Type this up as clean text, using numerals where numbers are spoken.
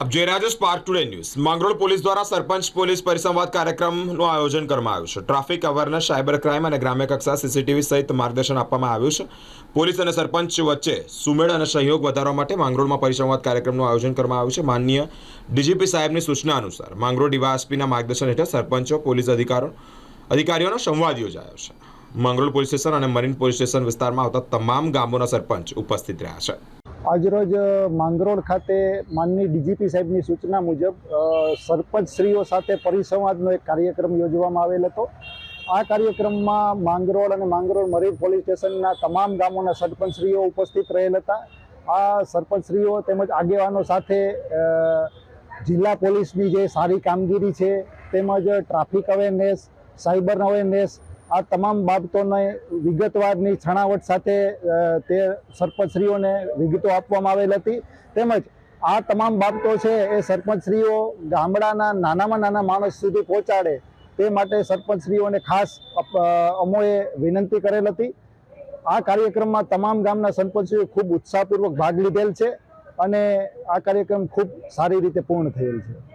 આપ જોઈ રહ્યા છો spark today news. Mangrol police દ્વારા સરપંચ પોલીસ પરિસંવાદ કાર્યક્રમનું આયોજન કરવામાં આવ્યું છે। ટ્રાફિક અવેરનેસ, સાયબર ક્રાઇમ અને ગ્રામ્ય કક્ષા સીસીટીવી સહિત માર્ગદર્શન આપવામાં આવ્યું છે। પોલીસ અને સરપંચ વચ્ચે સુમેળ અને સહયોગ વધારવા માટે માંગરોળમાં પરિસંવાદ કાર્યક્રમનું આયોજન કરવામાં આવ્યું છે। માનનીય ડીજીપી સાહેબની સૂચના અનુસાર માંગરોળ ડીવાયએસપીના માર્ગદર્શન હેઠળ સરપંચો, પોલીસ અધિકારીઓનો સંવાદ યોજાયો છે। માંગરોળ પોલીસ સ્ટેશન અને મરીન પોલીસ સ્ટેશન વિસ્તારમાં આવતા તમામ ગામોના સરપંચ ઉપસ્થિત રહ્યા છે। આજરોજ માંગરોળ ખાતે માનનીય ડીજીપી સાહેબની સૂચના મુજબ સરપંચશ્રીઓ સાથે પરિસંવાદનો એક કાર્યક્રમ યોજવામાં આવેલ હતો। આ કાર્યક્રમમાં માંગરોળ અને માંગરોળ મરીન પોલીસ સ્ટેશનના તમામ ગામોના સરપંચશ્રીઓ ઉપસ્થિત રહેલ હતા। આ સરપંચશ્રીઓ તેમજ આગેવાનો સાથે જિલ્લા પોલીસની જે સારી કામગીરી છે તેમજ ટ્રાફિક અવેરનેસ, સાયબર અવેરનેસ, આ તમામ બાબતોને વિગતવારની છણાવટ સાથે તે સરપંચશ્રીઓને વિગતો આપવામાં આવેલ હતી। તેમજ આ તમામ બાબતો છે એ સરપંચશ્રીઓ ગામડાના નાનામાં નાના માણસ સુધી પહોંચાડે તે માટે સરપંચશ્રીઓને ખાસ અમોએ વિનંતી કરેલ હતી। આ કાર્યક્રમમાં તમામ ગામના સરપંચશ્રીઓ ખૂબ ઉત્સાહપૂર્વક ભાગ લીધેલ છે અને આ કાર્યક્રમ ખૂબ સારી રીતે પૂર્ણ થયેલ છે।